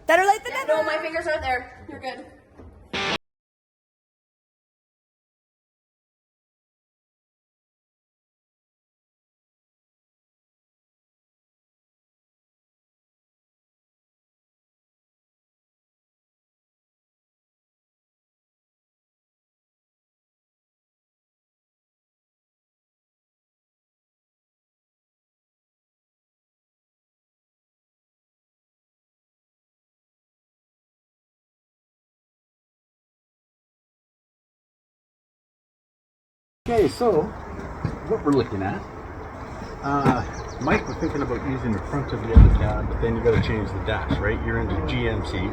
Better late than never. No, my fingers aren't there. You're good. Okay, so what we're looking at, Mike was thinking about using the front of the other cab, but then you got to change the dash, right? You're into GMC,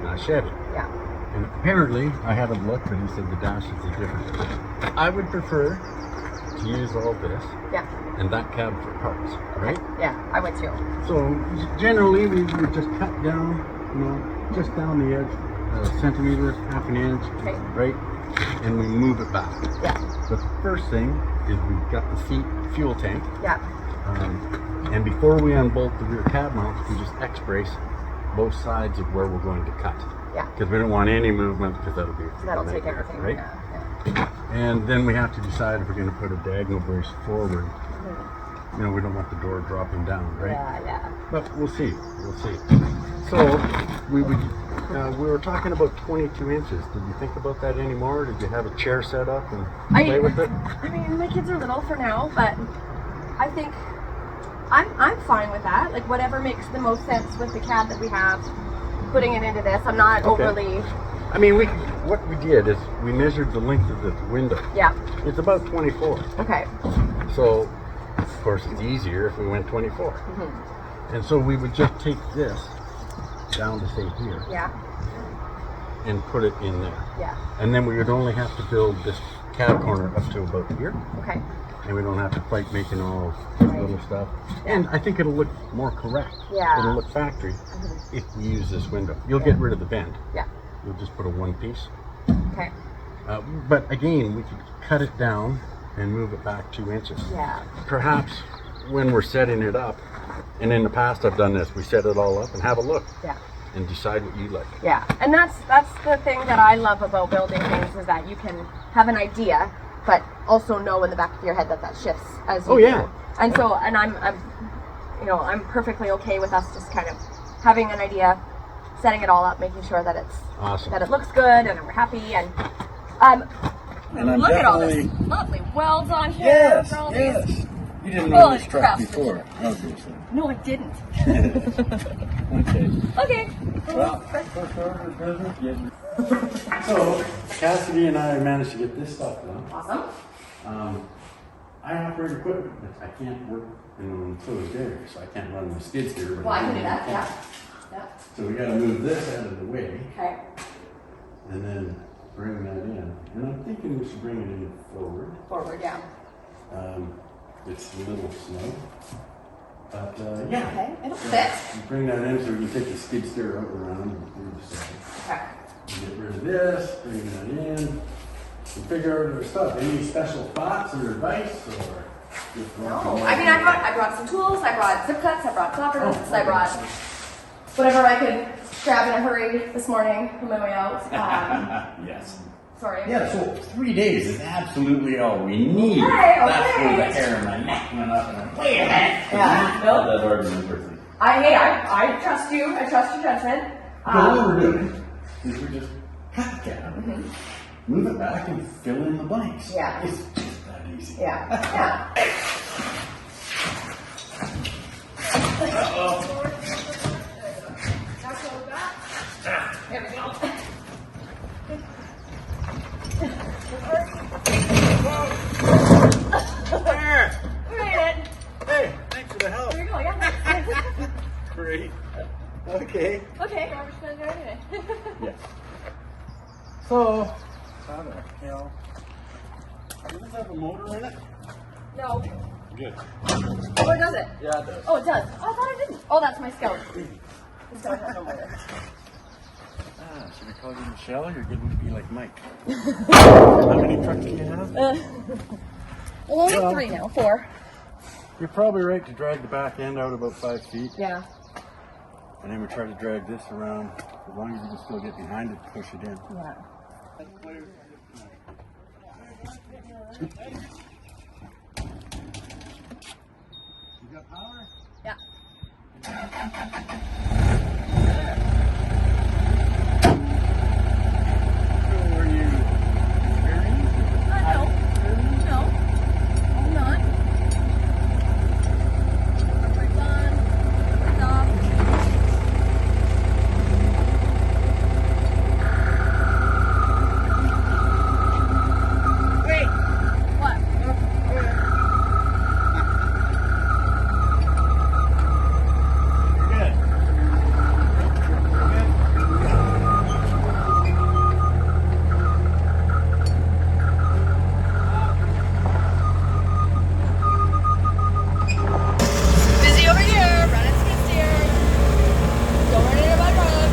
not Chevy. Yeah. And apparently, I haven't looked, but he said the dash is different. I would prefer to use all this and that cab for parts, right? Yeah, I would too. So generally, we would just cut down, you know, just down the edge, a centimeter, half an inch, right? And we move it back. Yeah. The first thing is we've got the fuel tank. Yeah. And before we unbolt the rear cab mounts, we just X-brace both sides of where we're going to cut. Yeah. Because we don't want any movement, because that'll be a That'll take nightmare, everything. right? Yeah. And then we have to decide if we're going to put a diagonal brace forward. You know, we don't want the door dropping down, right? Yeah. But we'll see. We'll see. So we were talking about 22 inches. Did you think about that anymore? Did you have a chair set up and play with it? I mean, my kids are little for now, but I think I'm fine with that. Like whatever makes the most sense with the cab that we have, putting it into this. I'm not overly. I mean, what we did is we measured the length of the window. Yeah. It's about 24. Okay. So, of course, it's easier if we went 24. And so we would just take this down to say here. Yeah. And put it in there. Yeah. And then we would only have to build this cab corner up to about here. Okay. And we don't have to fight making all little stuff. And I think it'll look more correct. Yeah. It'll look factory if we use this window. You'll get rid of the bend. Yeah. You'll just put a one piece. Okay. But again, we could cut it down and move it back 2 inches. Yeah. Perhaps when we're setting it up, and in the past I've done this, we set it all up and have a look. Yeah. And decide what you like. Yeah, and that's the thing that I love about building things is that you can have an idea, but also know in the back of your head that shifts as you go. And so, and I'm perfectly okay with us just kind of having an idea, setting it all up, making sure that it's awesome, that it looks good, and we're happy. And look at all this lovely welds on here. Yes, for all yes. these. You didn't know this truck before, obviously. No, I didn't. Okay. Okay. Well, first order of business, getting. So, Cassidy and I managed to get this stuff done. Awesome. I operate equipment, but I can't work in an enclosed area, so I can't run the skid steer. Well, I can do that. Yeah. So we got to move this out of the way. Okay. And then bring that in. And I'm thinking we should bring it in forward. Forward, yeah. It's a little slow. But yeah. Okay, it'll fit. You bring that in so we can take the skid steer out around and through the side. Okay. Get rid of this, bring that in. And figure out our stuff. Any special thoughts or advice or just No, I mean I brought some tools, I brought zip cuts, I brought copper hooks, I brought whatever I could grab in a hurry this morning on my way out. Yes. Sorry. Yeah, so 3 days is absolutely all we need. Okay, That's where the hair in my neck went up and went, wait a minute. Yeah. No. That argument person. I trust you. I trust your judgment. What we're doing is we just cut the cab, move it back, and fill in the blanks. Yeah. It's just that easy. Yeah. Yeah. Uh-oh. There we go. There. We made it. Hey, thanks for the help. There we go. Yeah. Great. Okay. Okay. We're just gonna do it anyway. Yes. So, how the hell? Does this have a motor in it? No. Good. Oh, it does it? Yeah, it does. Oh, it does. Oh, I thought it didn't. Oh, that's my scout. The scout has no motor. Should I call you Michelle? You're getting to be like Mike. How many trucks do you have? Only 3 now. 4. You're probably right to drag the back end out about 5 feet. Yeah. And then we try to drag this around as long as you can still get behind it, push it in. Yeah. You got power? Yeah. So are you experienced? No. No. I'm not. Lights on. Lights off. Wait! What? Good. Busy over here. Running skid steer. Don't run into my truck.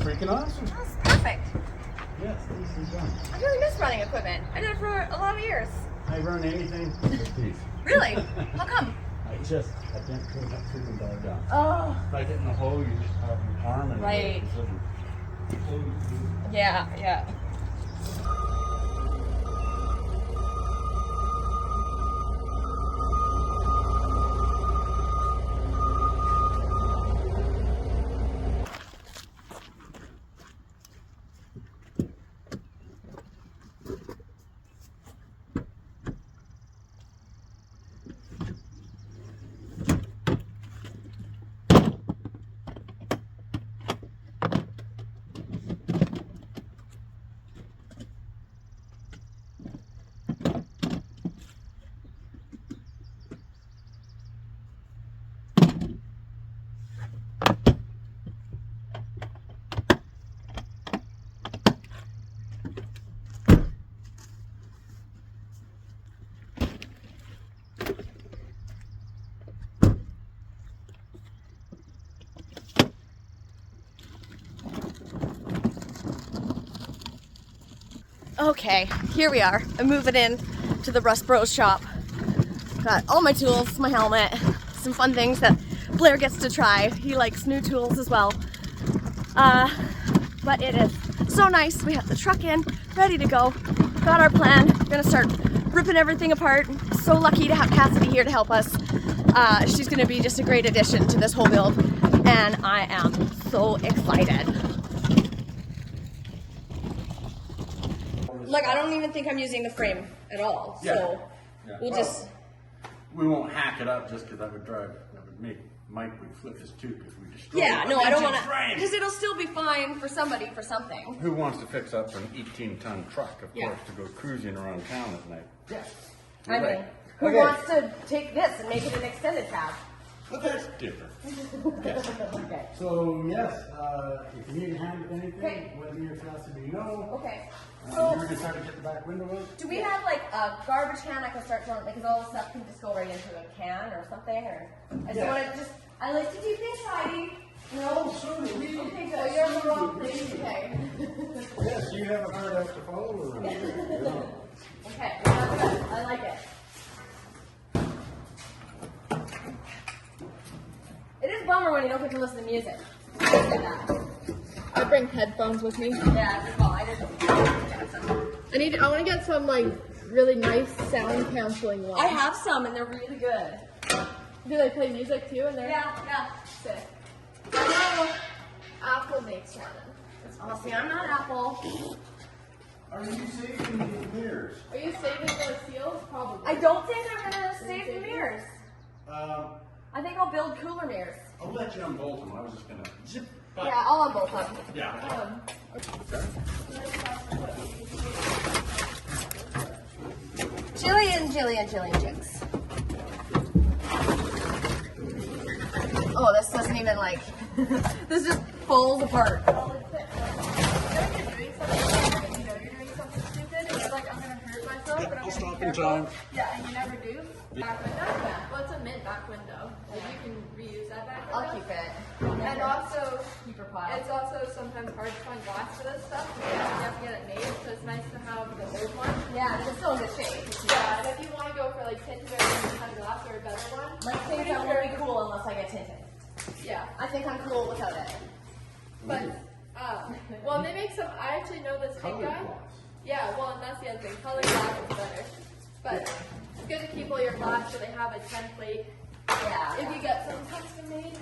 freaking awesome. That's perfect. Yes, this is done. I really miss running equipment. I did it for a lot of years. I run anything with these. Really? How come? I can't put that freaking dog down. Oh. If I get in the hole, you just have your arm and Right. Yeah, yeah. Okay, here we are. I'm moving in to the Rust Bros shop. Got all my tools, my helmet, some fun things that Blair gets to try. He likes new tools as well. But it is so nice. We have the truck in, ready to go. Got our plan. Gonna start ripping everything apart. So lucky to have Cassidy here to help us. She's gonna be just a great addition to this whole build, and I am so excited. Look, I don't even think I'm using the frame at all, so we'll just... We won't hack it up just because that would make Mike would flip his tooth because we destroyed Yeah, it. no, I don't want to, because it'll still be fine for somebody for something. Who wants to fix up an 18-ton truck, of course, to go cruising around town at night? Yes. I mean, who wants to take this and make it an extended cab? But that's different. Yes. Okay. So, yes, if you need a hand with anything, whether you're Cassidy, no. Okay. You're going to try to get the back window out? Do we have like a garbage can I can start throwing, because all the stuff can just go right into a can or something, or I just want to I like to keep things tidy. No, so do we. Okay, good. You're in the wrong place. Okay. Yes, you have a hard act to follow around. Okay, that's good. I like it. It is a bummer when you don't get to listen to music. I get that. I bring headphones with me. Yeah, well, I didn't. I want to get some like really nice sound canceling ones. I have some and they're really good. Do they play music too? And they're Yeah. sick. I know Apple makes one. Oh, see, I'm not Apple. Are you saving the mirrors? Are you saving those seals? Probably. I don't think I'm gonna save the mirrors. I think I'll build cooler mirrors. I'll let you unbolt them. I was just gonna zip. Yeah, I'll unbolt them. Yeah. Jillian Jinx. Oh, this doesn't even like, this just falls apart. You're doing something stupid, and you're like, I'm gonna hurt myself, but I'm I'll gonna stop be in careful. time. Yeah, and you never do. Back window? Yeah. Well, it's a mint back window. Like, you can reuse that back window. I'll keep it. And also, Keep her pile. it's also sometimes hard to find glass for this stuff because you have to get it made, so it's nice to have the old one. Yeah, it's still in good shape. Yeah, and if you want to go for like tinted or any kind of glass or a better one, My things I won't be cool unless I get tinted. yeah. I think I'm cool without it. But, well, they make some, I actually know this big guy. Glass. Yeah, well, and that's the other thing. Colored glass is better. But it's good to keep all your glass so they have a template. Yeah. If you get some custom made,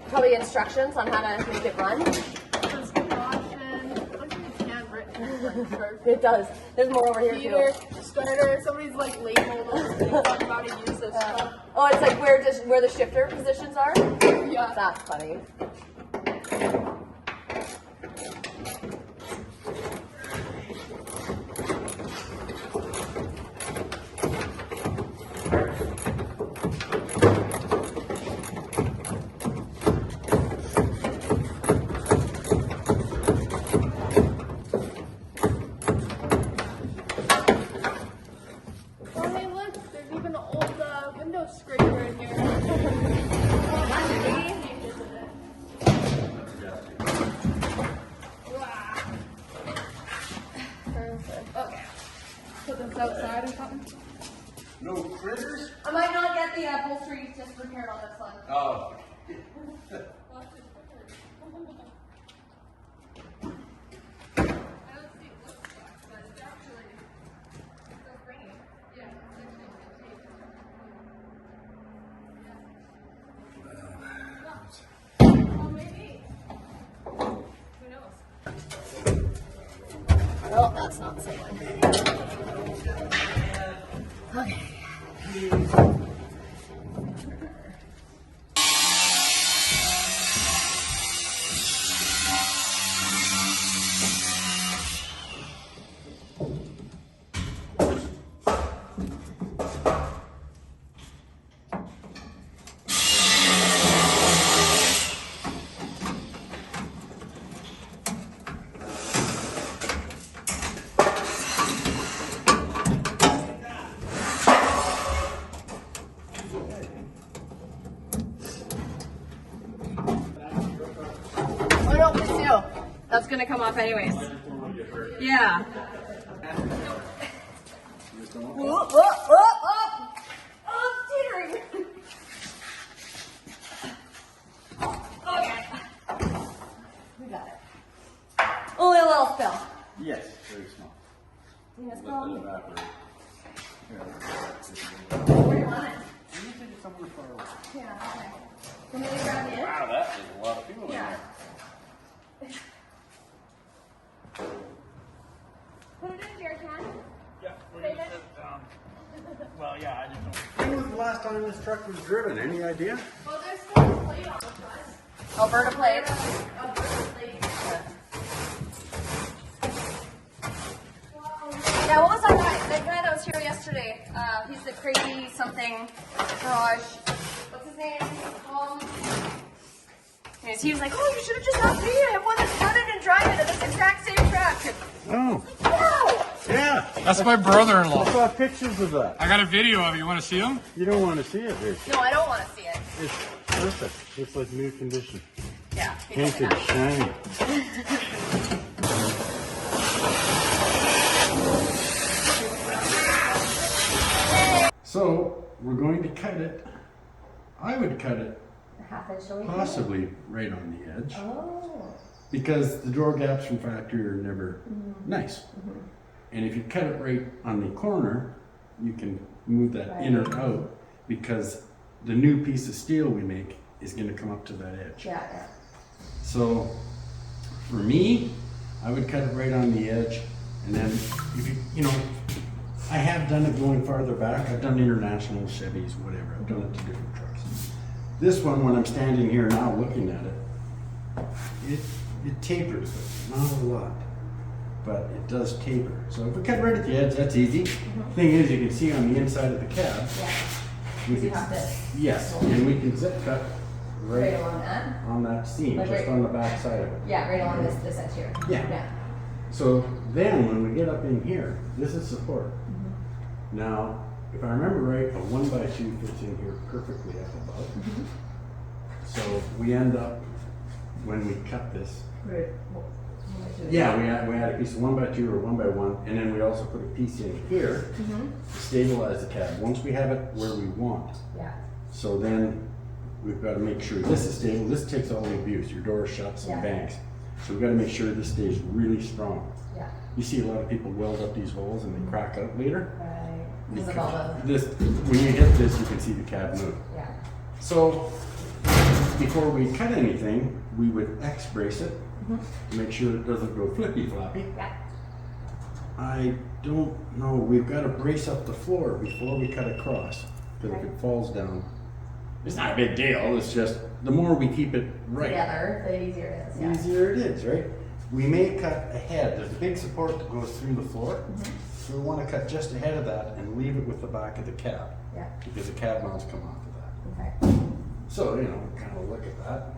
Probably instructions on how to make it run. there's caution. I'm sure it's handwritten. Like, It does. There's more over here Heater, too. starter, somebody's like labeled all the things on how to use this stuff. Oh, it's like where the shifter positions are? Yeah. That's funny. Oh, hey, look, there's even an old window scraper in here. Perfect. Okay. Put this outside or something. No critters? I might not get the upholstery just repaired on this one. Oh. Well, that's not the same one. Okay. Oh no, please do. That's gonna come off anyways. Yeah. Oh, it's teetering. Okay. We got it. Only a little spill. Yes, very small. Yes, Let that evaporate. where do you want it? You take it somewhere far away. Yeah, okay. Can we grab it? Wow, that is a lot of people in Yeah. there. Put it in your can. Yeah, we're gonna set it down. Well, yeah, I didn't know. When was the last time this truck was driven? Any idea? Well, there's still a plate on the front. Alberta plates. Alberta plate. Yeah, what was that guy? That guy that was here yesterday. He's the crazy something garage. What's his name? Anyways, he was like, oh, you should have just asked me. I have one that's running and driving at this exact same track. Oh, Wow! yeah. That's my brother-in-law. I saw pictures of that. I got a video of it. You want to see him? You don't want to see it, Rich. No, I don't want to see it. It's perfect. It's like new condition. Yeah. he told me Painted, that. shiny. So, we're going to cut it. I would cut it A half inch away. possibly right on the edge. Oh. Because the drawer gaps from factory are never nice. And if you cut it right on the corner, you can move that in or out because the new piece of steel we make is going to come up to that edge. Yeah, yeah. So for me, I would cut it right on the edge, and then if you know, I have done it going farther back. I've done international Chevys, whatever. I've done it to different trucks. This one, when I'm standing here now looking at it, it tapers, but not a lot, but it does taper. So if we cut right at the edge, that's easy. Thing is, you can see on the inside of the cab. Yeah. We You can, have this. yes, and we can zip cut Right right along that. on that seam, Like just right- on the back side of it. Yeah, right along this edge here. Yeah. Yeah. So then when we get up in here, this is support. Now, if I remember right, a 1x2 fits in here perfectly up above. So we end up, when we cut this, Right. yeah, we had a piece of 1x2 or 1x1, and then we also put a piece in here to stabilize the cab, once we have it where we want. Yeah. So then we've got to make sure this is stable. This takes all the abuse. Your door shuts and Yeah. bangs. So we've got to make sure this stays really strong. Yeah. You see a lot of people weld up these holes and they crack out later. Right. Because of all the. This, when you hit this, you can see the cab move. Yeah. So before we cut anything, we would X brace it to make sure it doesn't go flippy floppy. Yeah. I don't know. We've got to brace up the floor before we cut across. Because if it falls down, it's not a big deal. It's just the more we keep it right, Together, the easier it is. the Yeah. easier it is, right? We may cut ahead. There's a big support that goes through the floor. So we want to cut just ahead of that and leave it with the back of the cab. Yeah. Because the cab mounts come off of that. Okay. So, you know, kind of look at that.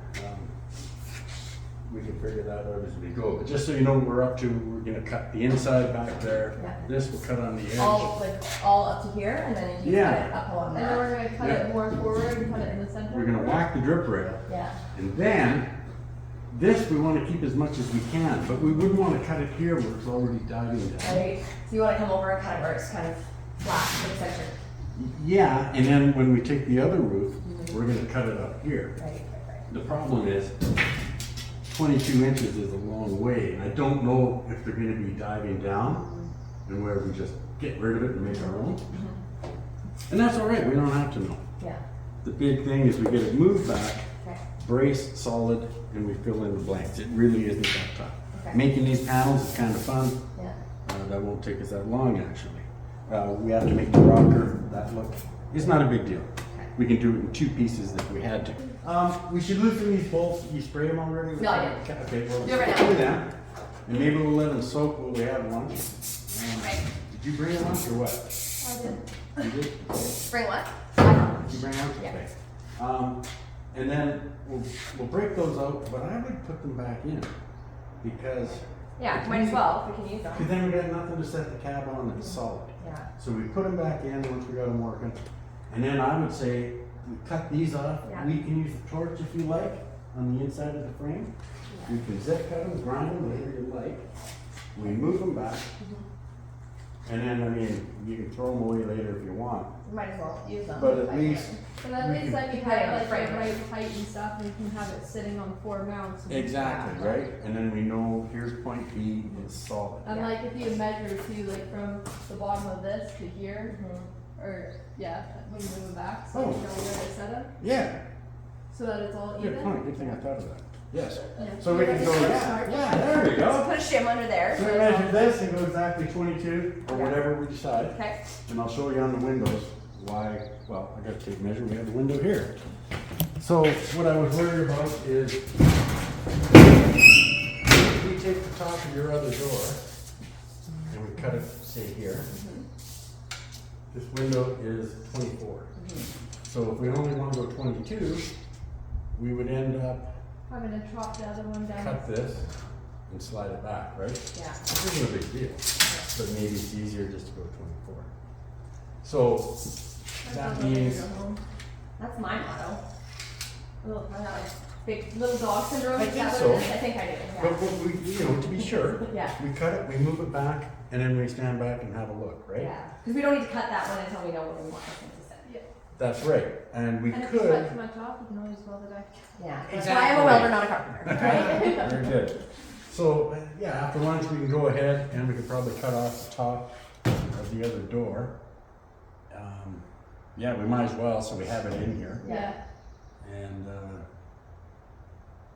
We can figure that out as we go. But just so you know what we're up to, we're going to cut the inside back there. Yeah. This will cut on the edge. All up to here, and then you Yeah. cut it up along And then that. we're going to cut it more forward and cut it in the center. We're going to whack the drip rail. Yeah. And then, this we want to keep as much as we can. But we wouldn't want to cut it here where it's already diving down. Right. So you want to come over and cut it where it's kind of flat in the center. Yeah, and then when we take the other roof, we're going to cut it up here. Right. The problem is, 22 inches is a long way, and I don't know if they're going to be diving down and where we just get rid of it and make our own. And that's all right, we don't have to know. Yeah. The big thing is we get it moved back, Okay. braced, solid, and we fill in the blanks. It really isn't that tough. Okay. Making these panels is kind of fun. Yeah. That won't take us that long, actually. We have to make the rocker, that look. It's not a big deal. We can do it in 2 pieces if we had to. We should loosen these bolts. You sprayed them already? No, I didn't. Okay, well, Do it right let's now. do that. And maybe we'll let them soak while we have lunch. Right. Did you bring lunch or what? I did. You did? Bring what? Did you bring lunch? Yeah. Okay. And then we'll break those out, but I would put them back in because Yeah, might as well. We can use them. because then we got nothing to set the cab on that's solid. Yeah. So we put them back in once we got them working. And then I would say we cut these off. Yeah. We can use the torch if you like on the inside of the frame. We can zip cut them, grind them, whatever you like. We move them back. And then, I mean, you can throw them away later if you want, Might as well use them. but at least. But at least then you Depending on have the like frame. the right height and stuff, and you can have it sitting on 4 mounts. And Exactly, right? And then we know here's point B is solid. And Yeah. like if you measure too, like from the bottom of this to here, or yeah, when you move it back, so you know where to set them, Yeah, so that it's all good even. point, good thing I thought of that. Yes. Yeah. So we can go, yeah, there we So go. put a shim under there. So we measure this and go exactly 22 or whatever we decide. Okay. And I'll show you on the windows why, well, I gotta take a measure, we have the window here. So what I was worried about is, if we take the top of your other door and we cut it, say here, this window is 24. So if we only want to go 22, we would end up Having to chop the other one down. cut this and slide it back, right? Yeah. This isn't a big deal, but maybe it's easier just to go 24. So that means, That's my motto. Little, I have like big little dog syndrome. I Is think that what so. it is? I think I do. but Yeah. we, you know, to be sure, Yeah. we cut it, we move it back, and then we stand back and have a look, right? Yeah. Because we don't need to cut that one until we know what we want the thing to sit. Yeah. That's right, and we And if you cut could. too much off, you can always weld it back. Yeah. That's Exactly. why I'm a welder, not a carpenter. Right? Very good. So, yeah, after lunch, we can go ahead and we could probably cut off the top of the other door. Yeah, we might as well, so we have it in here. Yeah. And,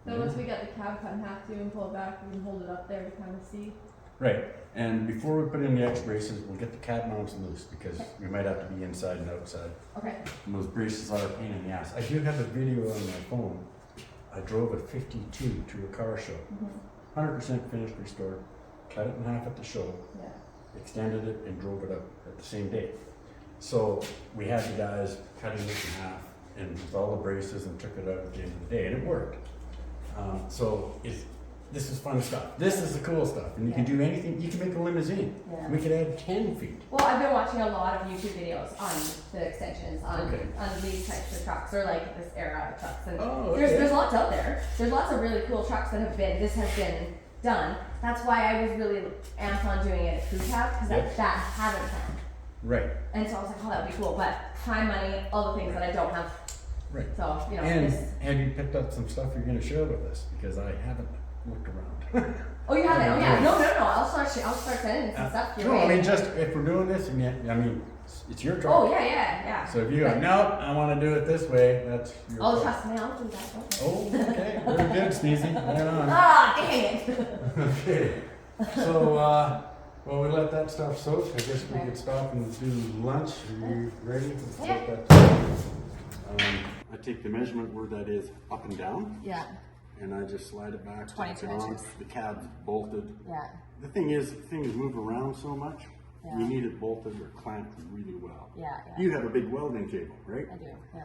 Then once we get the cab cut in half too and pull it back, we can hold it up there to kind of see. right, and before we put in the X braces, we'll get the cab mounts loose because we might have to be inside and outside. Okay. And those braces are a pain in the ass. I do have a video on my phone. I drove a 52 to a car show. 100% finished, restored, cut it in half at the show, Yeah. extended it and drove it out at the same day. So we had the guys cutting it in half and with all the braces and took it out at the end of the day and it worked. So this is fun stuff. This is the cool stuff. And you can do anything, you can make a limousine. Yeah. We could add 10 feet. Well, I've been watching a lot of YouTube videos on the extensions on Okay. these types of trucks or like this era of trucks, and Oh, there's okay. there's lots out there. There's lots of really cool trucks that have been has been done. That's why I was really amped on doing it at Crew Cab because Yep. that haven't found. Right, And so I was like, oh, that would be cool. But time, money, all the things that I don't have. right. So you know, And this. have you picked up some stuff you're gonna share with us? Because I haven't looked around. Oh, you have it. Oh, Yeah. yeah. No. I'll start sending some stuff your No, way. I mean, just if we're doing this, and I mean, it's your truck. Oh yeah. So if you go, no, I wanna do it this way, that's your Oh, call. trust me, I'll do that. Okay. Oh, okay, very good, Sneezy, right on. Ah, dang it. Okay, so, well, we let that stuff soak, I guess we Okay. could stop and do lunch, are you ready? Let's Yeah. get that. I take the measurement where that is up and down, Yeah. and I just slide it back, 22 tack it on, inches. the cab's bolted. Yeah. The thing is, things move around so much, Yeah. you need it bolted or clamped really well. Yeah. You have a big welding table, right? I do. Yeah.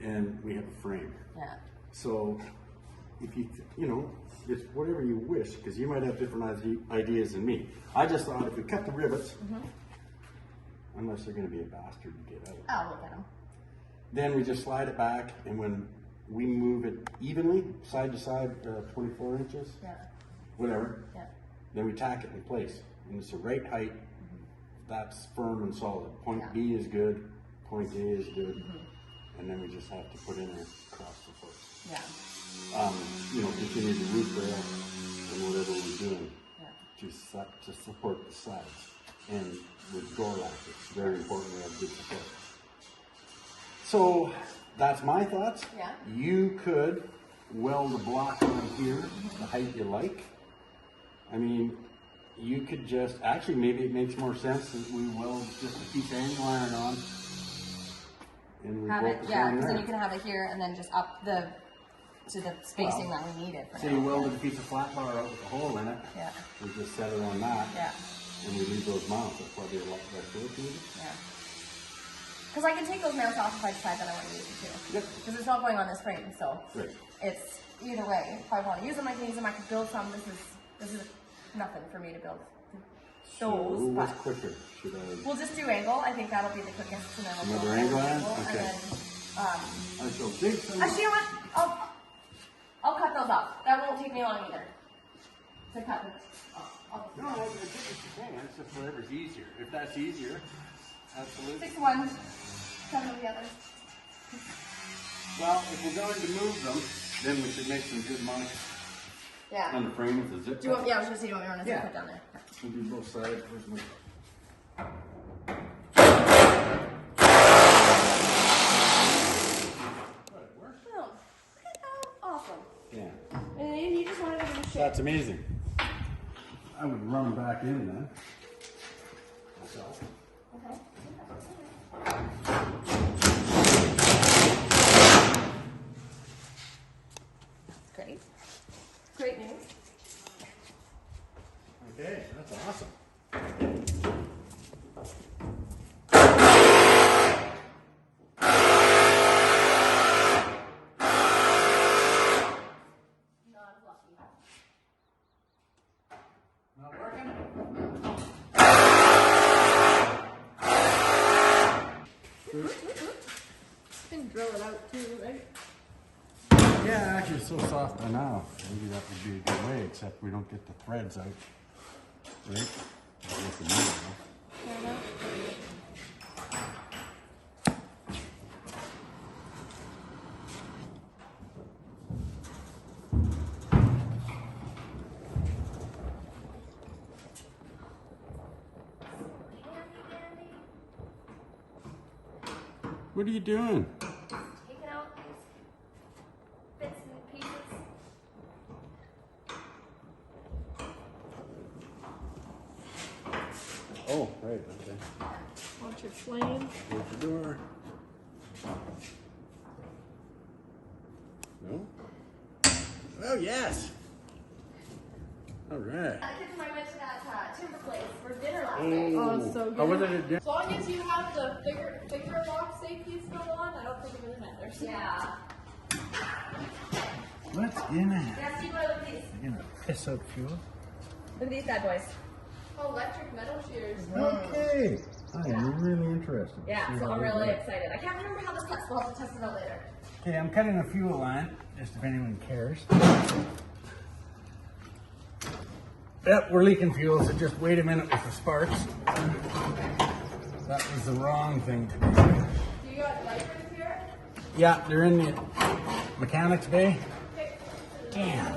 And we have a frame. Yeah. So if you know, it's whatever you wish, because you might have different ideas than me. I just thought if we cut the rivets, unless they're going to be a bastard to get out, I'll look at them. then we just slide it back, and when we move it evenly, side to side, 24 inches, Yeah. whatever, Yeah. then we tack it in place. And it's the right height, that's firm and solid. Point Yeah. B is good, point A is good, and then we just have to put in a cross support. Yeah. You know, continue the roof rail and whatever we're doing Yeah. to support the sides. And with door latch, it's very important we have good support. So that's my thoughts. Yeah. You could weld a block on here, the height you like. I mean, you could just, actually maybe it makes more sense that we weld just a piece of angle iron on. And we Have bolt it. the Yeah. frame Because then there. you can have it here and then just up the to the spacing that we need it for. Say now. you welded a piece of flat bar out with a hole in it. Yeah. We just set it on that. Yeah. And we leave those mounts. That's probably a lot less work needed. Yeah. Because I can take those mounts off if I decide that I want to use them too. Yep. Because it's not going on this frame, so Right. it's either way. If I want to use them, I can use them. I could build some. This is nothing for me to build So those. what's But quicker? Should I? we'll just do angle. I think that'll be the quickest. And then we'll Another go angle over iron? And Okay. then, I shall dig some. actually, you know what? I'll cut those off. That won't take me long either to cut them off. No, I think it's the same. It's just whatever's easier. If that's easier, absolutely. 6 of one, 7 of the other. Well, if we're going to move them, then we should make some good marks Yeah. on the frame with the zip. Do you want, yeah, I was gonna say, do you want me to run a zip Yeah. cut down there? We'll do both sides. Where's my... Oh, look at how awesome. Yeah. And you just wanted to give a shit. That's amazing. I would run them back in then. Myself. Okay. Great. Great news. Okay, that's awesome. Not lucky. Not working? You can drill it out too, right? Yeah, actually it's so soft by now. Maybe that would be a good way, except we don't get the threads out. Right? With the needle, Fair enough. What are you doing? Taking out these bits and pieces. Oh, right, okay. Want your flame? Close the door. No? Oh, yes! Alright. Kids and I went to that timber place for dinner last night. Oh, so good. How was it? As long as you have the finger lock safety still on, I don't think it really matters. Yeah. What's in it? Yeah, see, look at these. You're gonna piss out fuel? Look at these bad boys. Oh, electric metal shears. Okay. I am really interested. Yeah, See so how I'm they really work. excited. I can't remember how this cuts. We'll have to test it out later. Okay, I'm cutting a fuel line, just if anyone cares. Yep, we're leaking fuel, so just wait a minute with the sparks. That was the wrong thing to do. Do you got wipers here? Yeah, they're in the mechanics bay. Damn.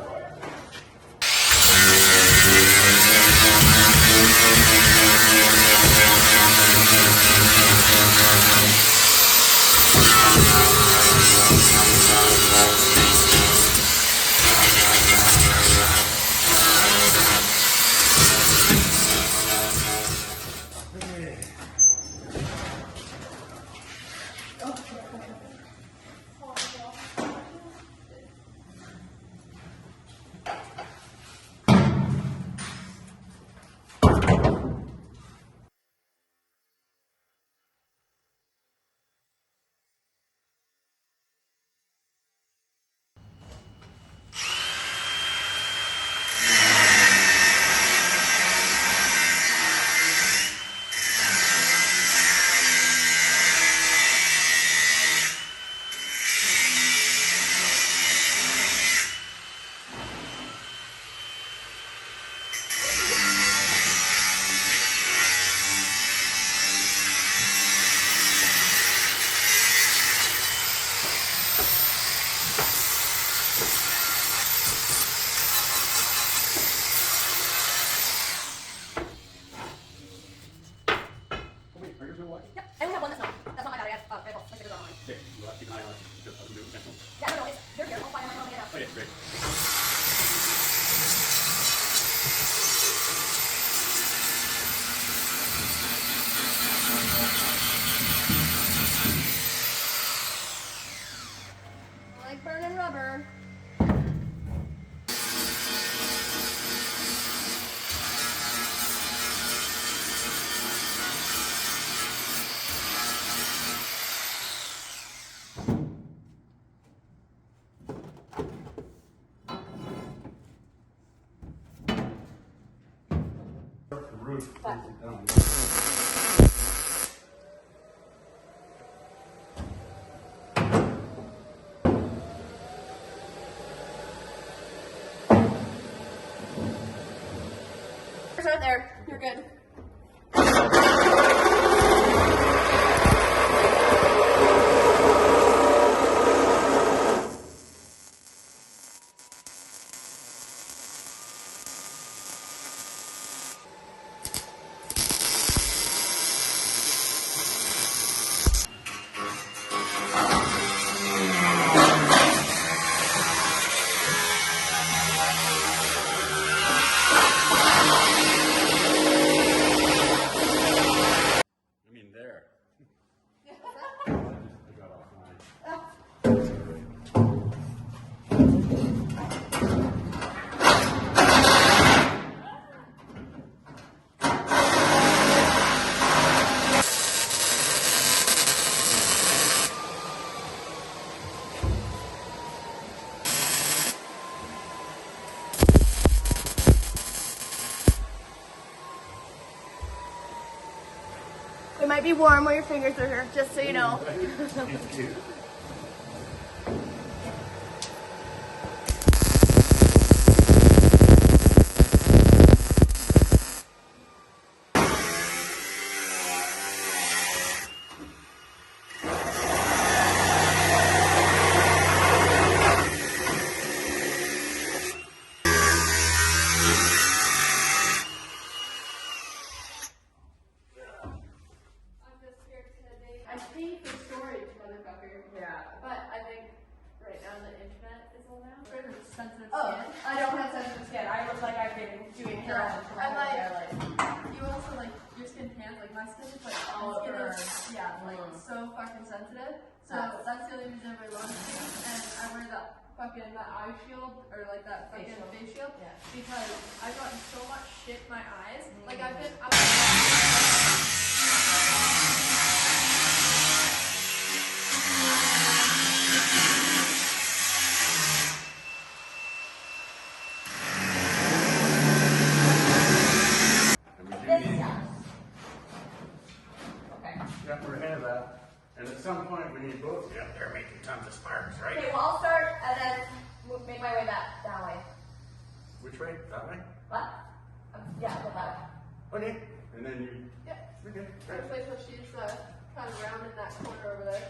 Yep, I only have one that's not my battery. I have very close. My stickers are on mine. Okay, we'll have to keep an eye on it. Just have to do it next one. Yeah, no, they're here. I'll find them when I get out. Okay, great. I like burning rubber. The roof. start there. You're good. I mean, there. I got offline. It might be warm where your fingers are here, just so you know. Thank you. I paid for storage, motherfucker. Yeah. But I think right now the internet is allowed. For the sensitive Oh, skin. I don't have sensitive skin. I look like I've been doing hair on for my I'm whole like, entire life. you also like your skin pans, like my skin is like, Oh, my skin it is, yeah, like so fucking sensitive. So that's the only reason I wear long sleeves and I wear that fucking, that eye shield, or like that fucking face shield. Yeah. Because I've gotten so much shit in my eyes. Like I've been, Okay. Yeah, we're ahead of that. And at some point, we need both to be up there making tons of sparks, right? Okay, well, I'll start and then make my way back that way. Which way? That way? What? Yeah, go that way. Okay. And then you. yeah, Okay. that's wait till she's kind of round in that corner over there.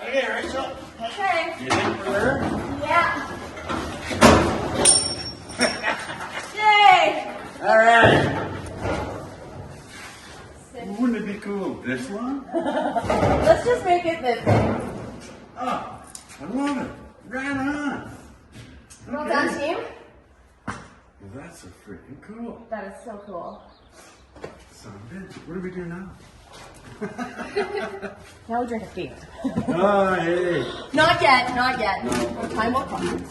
Okay, Rachel. Okay. You think we're there? Yeah. Yay! All right. Wouldn't it be cool this long? Let's just make it this way. Oh, I love it. Right on. Well done, team. Well, that's so freaking cool. That is so cool. Son of a bitch. What do we do now? Now we drink a beer. Oh, hey. Not yet, not yet. No. Time will come.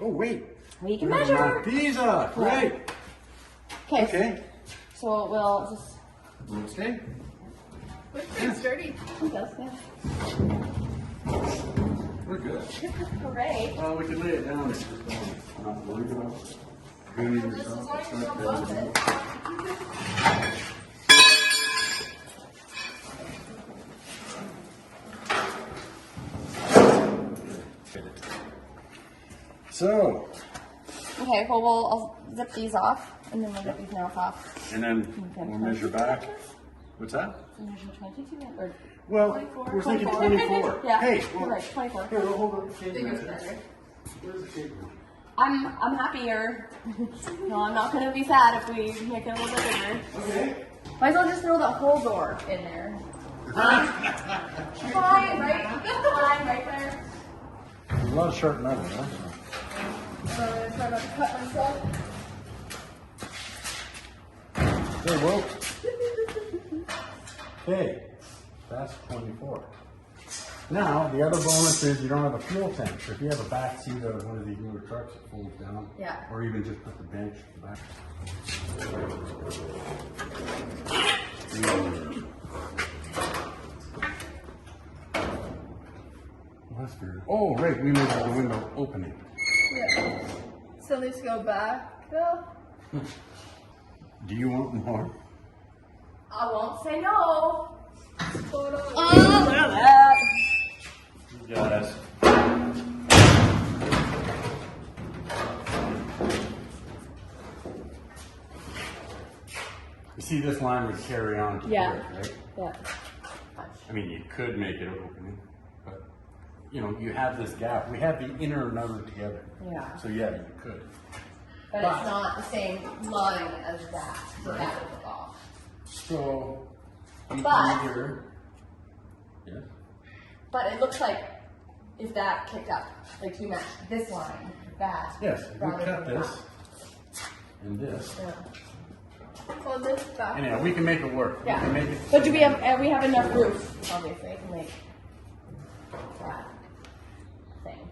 Oh, wait. We can We're gonna measure. knock these off. Right. Okay. So we'll just. Okay. It's dirty. It does, yeah. We're good. Hooray. Well, we can lay it down. Not worried about cleaning Just as yourself. long as you don't bump it. So, Okay, well, I'll zip these off, and then we'll get these nails off. and then we'll measure back. What's that? Measure 22 or Well, 24. we're thinking 24. 24. Yeah, Hey, you're well, right, 24. here, we'll hold up the tape Fingers measure. measure. Where's the tape measure? I'm happier. No, I'm not gonna be sad if we make it a little bit bigger. Okay. Might as well just throw the whole door in there. Fine, right? Fine, right there. There's a lot of sharp metal, huh? So I'm gonna try not to cut myself. Hey, well. Okay, that's 24. Now, the other bonus is you don't have a fuel tank. So if you have a back seat of one of these newer trucks, it folds down. Yeah. Or even just put the bench at the back. That's good. Oh, right, we measured the window opening. Yeah. Still needs to go back though. Do you want more? I won't say no. Hold on. Oh, look at that. You got us. You see, this line would carry on to Yeah. here, right? Yeah. I mean, you could make it opening, but you know, you have this gap. We have the inner and outer together. Yeah. So yeah, you could. But it's not the same line as that. So Right. that would look off. So you But- can either, yeah. But it looks like if that kicked up, like you match this line, that. Yes, if we rather cut than this and this. that. Hold this back. Anyhow, we can make it work. Yeah. We can make it. But do we have enough roof, obviously, to make that thing.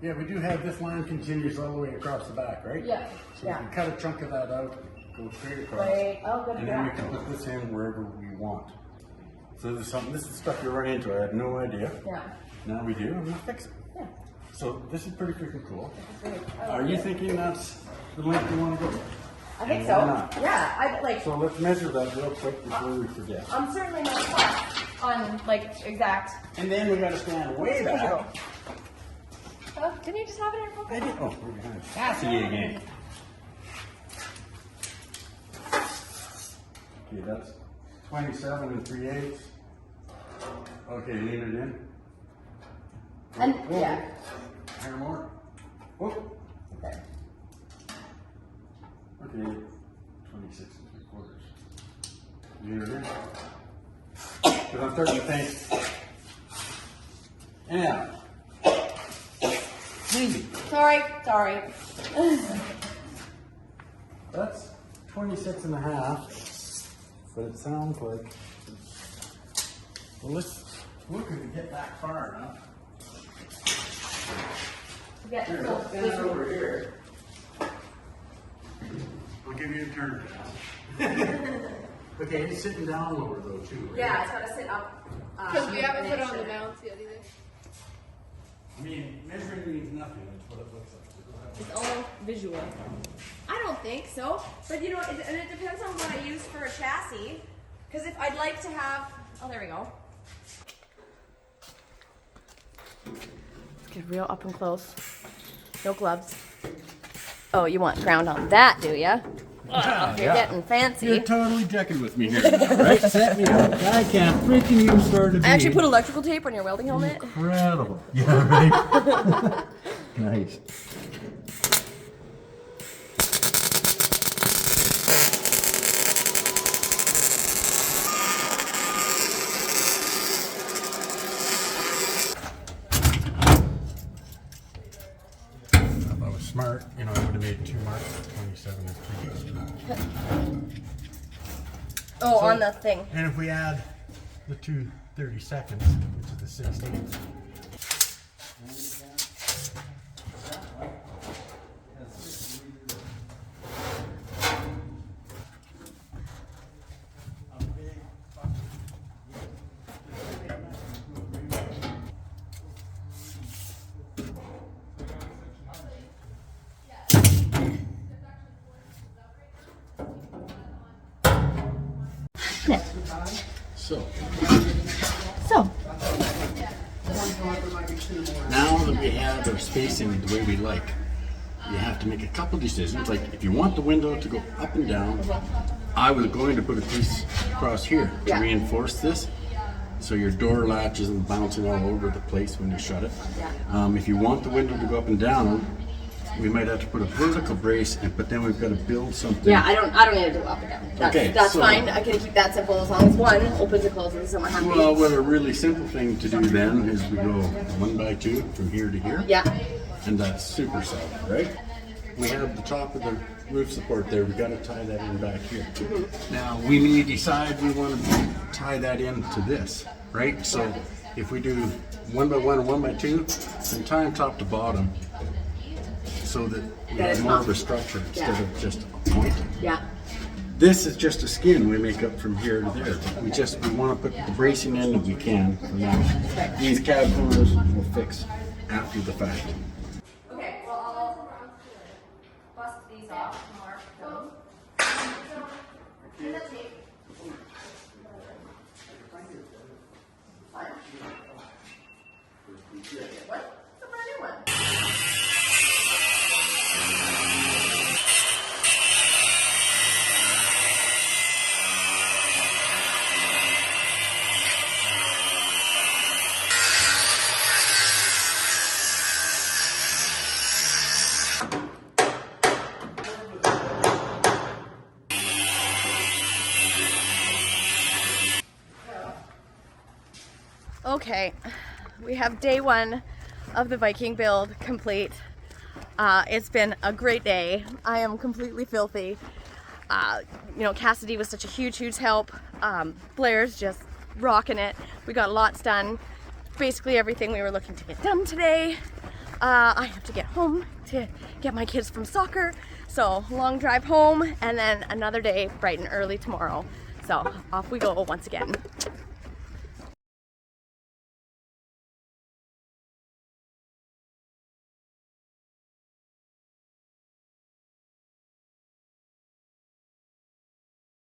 Yeah, we do have this line continues all the way across the back, right? Yeah. So Yeah. we can cut a chunk of that out, go straight across. Right. Oh, good. And then we can put this in wherever we want. So this is stuff you run into. I had no idea. Yeah. Now we do. I'm gonna fix it. Yeah. So this is pretty freaking cool. This is great. I Are like you it. thinking that's the length you want to go? I think And so. why not? Yeah. I like. So let's measure that real quick before we forget. I'm certainly not fussed on like exact. And then we got to stand way back. Oh, didn't you just have it in I focus? did. Oh, we're behind Cassidy again. Okay, that's 27 3/8. Okay, lean it in. And Whoa. yeah. Hair more. Whoop. Okay. Okay, 26 3/4. Lean it in. Because I'm starting to think. Yeah. Easy. Sorry. That's 26 and a half. But it sounds like. Well, let's look if we get that far enough. Yeah. Here, let's stand over here. I'll give you a turn. Okay, he's sitting down lower though too. Right? Yeah, it's gotta sit up. Because we haven't put an on inch. the mounts yet either. I mean, measuring means nothing. That's what it looks like. It's all visual. I don't think so, but you know, and it depends on what I use for a chassis. Because if I'd like to have, oh, there we go. Let's get real up and close. No gloves. Oh, you want ground on that, do ya? You're getting fancy. You're totally checking with me here, right? Set me up. I can't freaking use where to be. I actually put electrical tape on your welding helmet. Incredible. Yeah, right. Nice. Oh, on the thing. And if we add the 2/32, which is the 16th. So, Now that we have our spacing the way we like, you have to make a couple decisions. Like if you want the window to go up and down, I was going to put a piece across here to Yeah. reinforce this, so your door latch isn't bouncing all over the place when you shut it. If you want the window to go up and down, we might have to put a vertical brace, but then we've got to build something. yeah, I don't need to do up and down. That's so- fine. I can keep that simple as long as one opens and closes and we're happy. Well, what a really simple thing to do then is we go 1 by 2 from here to here. Yeah. And that's super solid, right? We have the top of the roof support there. We got to tie that in back here. Now we may decide we want to tie that into this, right? So if we do 1 by 1 and 1 by 2, then tie them top to bottom, so that we have more of a structure instead of just a point. Yeah. This is just a skin we make up from here to there. We want to put the bracing in if we can for now. These cab corners we'll fix after the fact. Okay, well I'll bust these off, mark those. And the tape. Fine. What? It's a brand new one. Okay, we have day 1 of the Viking build complete. It's been a great day. I am completely filthy. You know, Cassidy was such a huge help. Blair's just rocking it. We got lots done. Basically everything we were looking to get done today. I have to get home to get my kids from soccer. So long drive home and then another day bright and early tomorrow. So off we go once again.